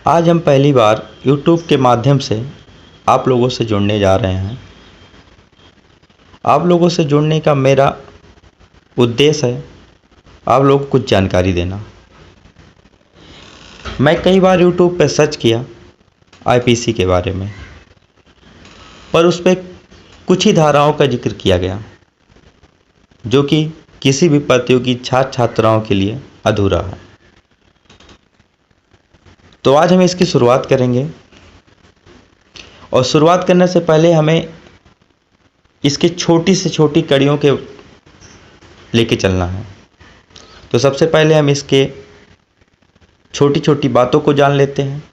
आज हम पहली बार YouTube के माध्यम से आप लोगों से जुड़ने जा रहे हैं। आप लोगों से जुड़ने का मेरा उद्देश्य है आप लोगों को कुछ जानकारी देना। मैं कई बार YouTube पे सर्च किया IPC के बारे में, पर उस पर कुछ ही धाराओं का जिक्र किया गया जो कि किसी भी प्रतियोगी छात्र छात्राओं के लिए अधूरा है। तो आज हम इसकी शुरुआत करेंगे और शुरुआत करने से पहले हमें इसकी छोटी से छोटी कड़ियों के लेके चलना है। तो सबसे पहले हम इसके छोटी छोटी बातों को जान लेते हैं,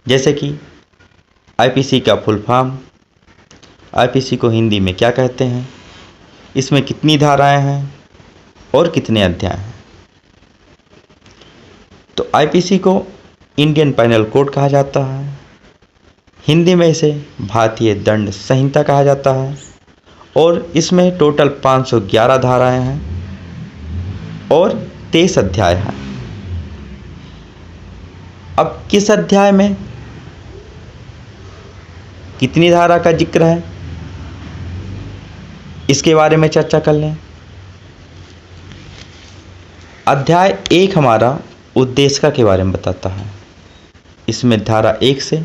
जैसे कि IPC का फुल फॉर्म, IPC को हिंदी में क्या कहते हैं, इसमें कितनी धाराएं हैं और कितने अध्याय हैं। तो IPC को इंडियन पेनल कोड कहा जाता है, हिंदी में इसे भारतीय दंड संहिता कहा जाता है और इसमें टोटल 511 धाराएं हैं और 23 अध्याय हैं। अब किस अध्याय में कितनी धारा का जिक्र है, इसके बारे में चर्चा कर लें। अध्याय 1 हमारा उद्देशिका के बारे में बताता है। इसमें धारा 1 से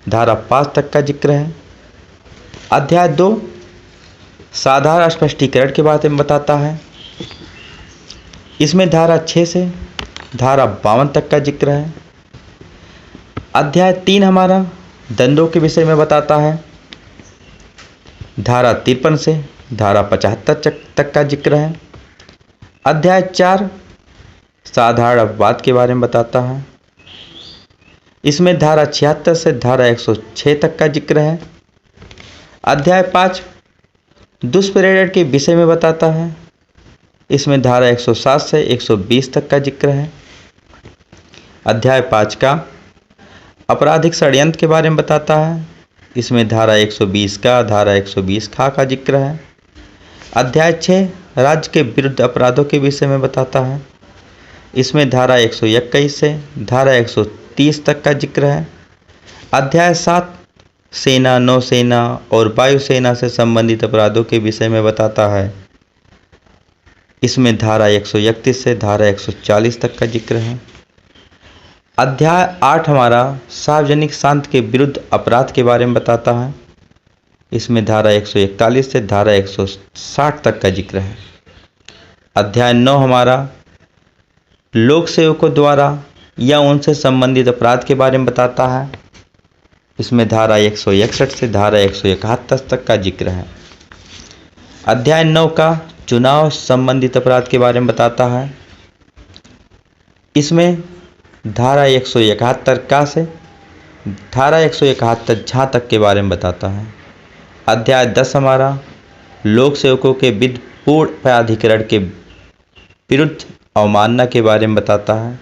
धारा 5 तक का जिक्र है। अध्याय 2 साधारण स्पष्टीकरण के बारे में बताता है। इसमें धारा 6 से धारा 52 तक का जिक्र है। अध्याय 3 हमारा दंडों के विषय में बताता है। धारा 53 से धारा 75 तक का जिक्र है। अध्याय 4 साधारण अपवाद के बारे में बताता है। इसमें धारा 76 से धारा 106 तक का जिक्र है। अध्याय 5 दुष्प्रेरण के विषय में बताता है। इसमें धारा 107 से 120 तक का जिक्र है। अध्याय 5 का आपराधिक षड्यंत्र के बारे में बताता है। इसमें धारा 120 का धारा 120 का जिक्र है। अध्याय 6 राज्य के विरुद्ध अपराधों के विषय में बताता है। इसमें धारा 121 से धारा 130 तक का जिक्र है। अध्याय 7 सेना, नौसेना और वायुसेना से संबंधित अपराधों के विषय में बताता है। इसमें धारा 131 से धारा 140 तक का जिक्र है। अध्याय 8 हमारा सार्वजनिक शांति के विरुद्ध अपराध के बारे में बताता है। इसमें धारा 141 से धारा 160 तक का जिक्र है। अध्याय 9 हमारा लोक सेवकों द्वारा या उनसे संबंधित अपराध के बारे में बताता है। इसमें धारा 161 से धारा 171 तक का जिक्र है। अध्याय 9 का चुनाव संबंधित अपराध के बारे में बताता है। इसमें धारा 171 का से धारा 171 झा तक के बारे में बताता है। अध्याय 10 हमारा लोक सेवकों के विरुद्ध पूर्ण प्राधिकरण के विरुद्ध अवमानना के बारे में बताता है।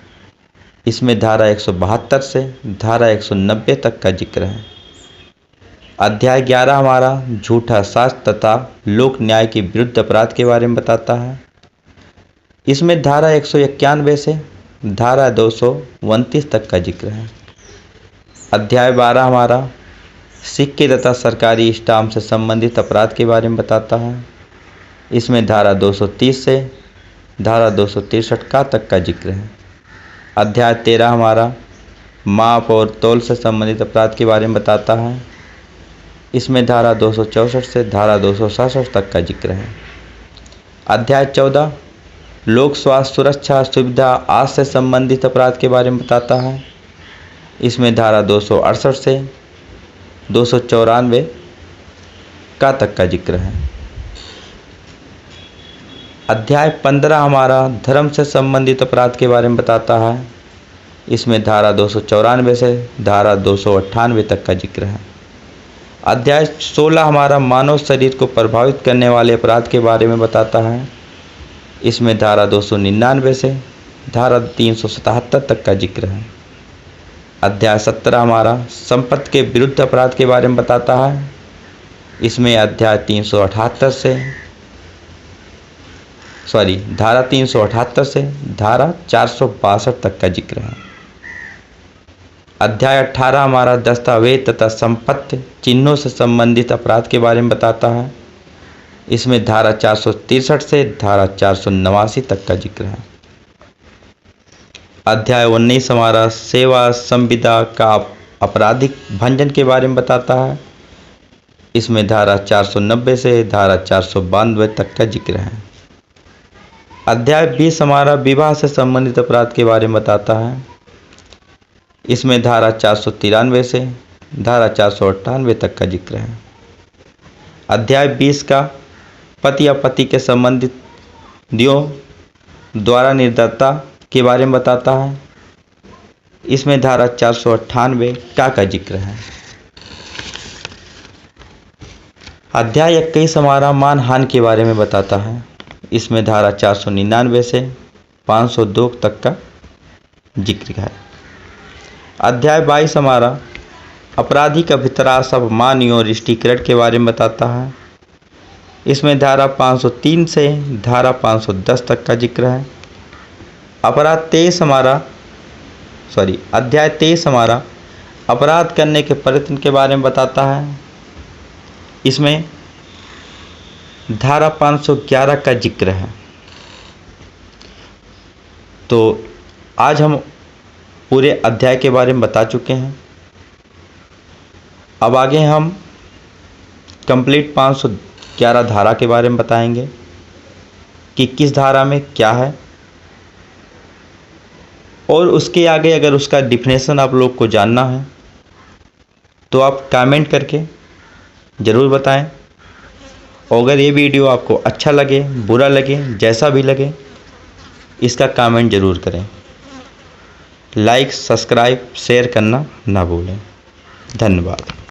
इसमें धारा 172 से धारा 190 तक का जिक्र है। अध्याय 11 हमारा झूठा साक्ष्य तथा लोक न्याय के विरुद्ध अपराध के बारे में बताता है। इसमें धारा 191 से धारा 229 तक का जिक्र है। अध्याय 12 हमारा सिक्के तथा सरकारी स्टाम्प से संबंधित अपराध के बारे में बताता है। इसमें धारा 230 से धारा 263 तक का जिक्र है। अध्याय 13 हमारा माप और तौल से संबंधित अपराध के बारे में बताता है। इसमें धारा 264 से धारा 267 तक का जिक्र है। अध्याय 14 लोक स्वास्थ्य सुरक्षा सुविधा आदि से संबंधित अपराध के बारे में बताता है। इसमें धारा 268 से 294 तक का जिक्र है। अध्याय 15 हमारा धर्म से संबंधित अपराध के बारे में बताता है। इसमें धारा 294 से धारा 298 तक का जिक्र है। अध्याय 16 हमारा मानव शरीर को प्रभावित करने वाले अपराध के बारे में बताता है। इसमें धारा 299 से धारा 377 तक का जिक्र है। अध्याय 17 हमारा संपत्ति के विरुद्ध अपराध के बारे में बताता है। इसमें अध्याय 378 से धारा 378 से धारा 462 तक का जिक्र है। अध्याय 18 हमारा दस्तावेज तथा संपत्ति चिन्हों से संबंधित अपराध के बारे में बताता है। इसमें धारा 463 से धारा 489 तक का जिक्र है। अध्याय 19 हमारा सेवा संविदा का आपराधिक भंजन के बारे में बताता है। इसमें धारा 490 से धारा 492 तक का जिक्र है। अध्याय 20 हमारा विवाह से संबंधित अपराध के बारे में बताता है। इसमें धारा 493 से धारा 498 तक का जिक्र है। अध्याय 20 का पति या पति के संबंधित दियों द्वारा निर्दयता के बारे में बताता है। इसमें धारा 498 का जिक्र है। अध्याय 21 हमारा मानहानि के बारे में बताता है। इसमें धारा 499 से 502 तक का जिक्र है। अध्याय 22 हमारा अपराधी का वितरास अपमान एवं रिष्टीकरण के बारे में बताता है। इसमें धारा 503 से धारा 510 तक का जिक्र है। अध्याय 23 हमारा अपराध करने के प्रयत्न के बारे में बताता है। इसमें धारा 511 का जिक्र है। तो आज हम पूरे अध्याय के बारे में बता चुके हैं। अब आगे हम कंप्लीट 511 धारा के बारे में बताएंगे कि किस धारा में क्या है, और उसके आगे अगर उसका डिफिनेशन आप लोग को जानना है तो आप कमेंट करके ज़रूर बताएं। और अगर ये वीडियो आपको अच्छा लगे, बुरा लगे, जैसा भी लगे, इसका कमेंट ज़रूर करें। लाइक, सब्सक्राइब, शेयर करना ना भूलें। धन्यवाद।